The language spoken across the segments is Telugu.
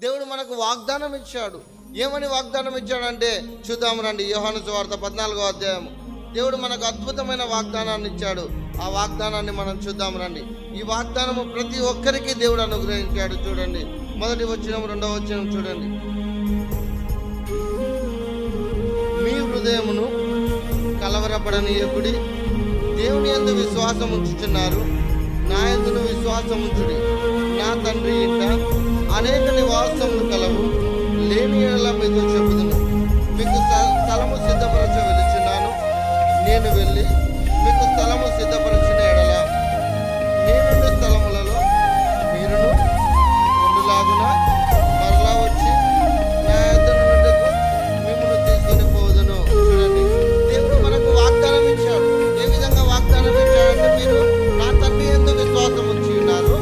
దేవుడు మనకు వాగ్దానం ఇచ్చాడు. ఏమని వాగ్దానం ఇచ్చాడంటే చూద్దాం రండి. యోహాను సువార్త 14వ అధ్యాయం. దేవుడు మనకు అద్భుతమైన వాగ్దానాన్ని ఇచ్చాడు. ఆ వాగ్దానాన్ని మనం చూద్దాం రండి. ఈ వాగ్దానము ప్రతి ఒక్కరికి దేవుడు అనుగ్రహించాడు. చూడండి, మొదటి వచనం, రెండవ వచనం చూడండి. మీ హృదయమును కలవరపడనీయకుడి, దేవుని యందు విశ్వాసం ఉంచుచున్నారు, నా యందును విశ్వాసం ఉంచుడి. నా తండ్రి ఇంట అనేక నివాసములు కలవు, లేని ఎడల మీతో చెబుదును. మీకు స్థలము సిద్ధపరచ వెలుచున్నాను. నేను వెళ్ళి మీకు స్థలము సిద్ధపరచిన ఎడల నేనుండే స్థలములలో మీరును ఉండులాగున మరలా వచ్చి నా యొద్ద నుండుటకు మిమ్మల్ని తీసుకొని పోదును. చూడండి, దేవుడు మనకు వాగ్దానం ఇచ్చాడు. ఏ విధంగా వాగ్దానం ఇచ్చాడంటే, మీరు నా తండ్రి యందు విశ్వాసం ఉంచి ఉన్నారు,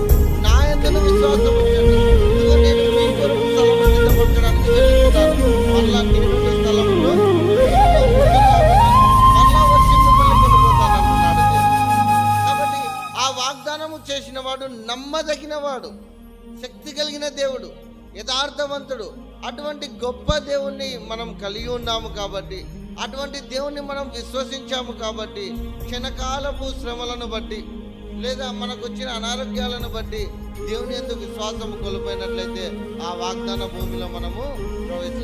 నా యందును విశ్వాసం ఉంచండి. ఇదిగో నేను మీ కొరకు స్థలము సిద్ధపరచడానికి వెళ్తున్నాను. మరలా నేనుండే స్థలంలో వాగ్దానము చేసిన వాడు నమ్మదగిన వాడు, శక్తి కలిగిన దేవుడు, యథార్థవంతుడు. అటువంటి గొప్ప దేవుణ్ణి మనం కలిగి ఉన్నాము కాబట్టి, అటువంటి దేవుణ్ణి మనం విశ్వసించాము కాబట్టి, క్షణకాలపు శ్రమలను బట్టి లేదా మనకు వచ్చిన అనారోగ్యాలను బట్టి దేవుని యందు విశ్వాసము కోల్పోయినట్లయితే ఆ వాగ్దాన భూమిలో మనము ప్రవేశిస్తాం.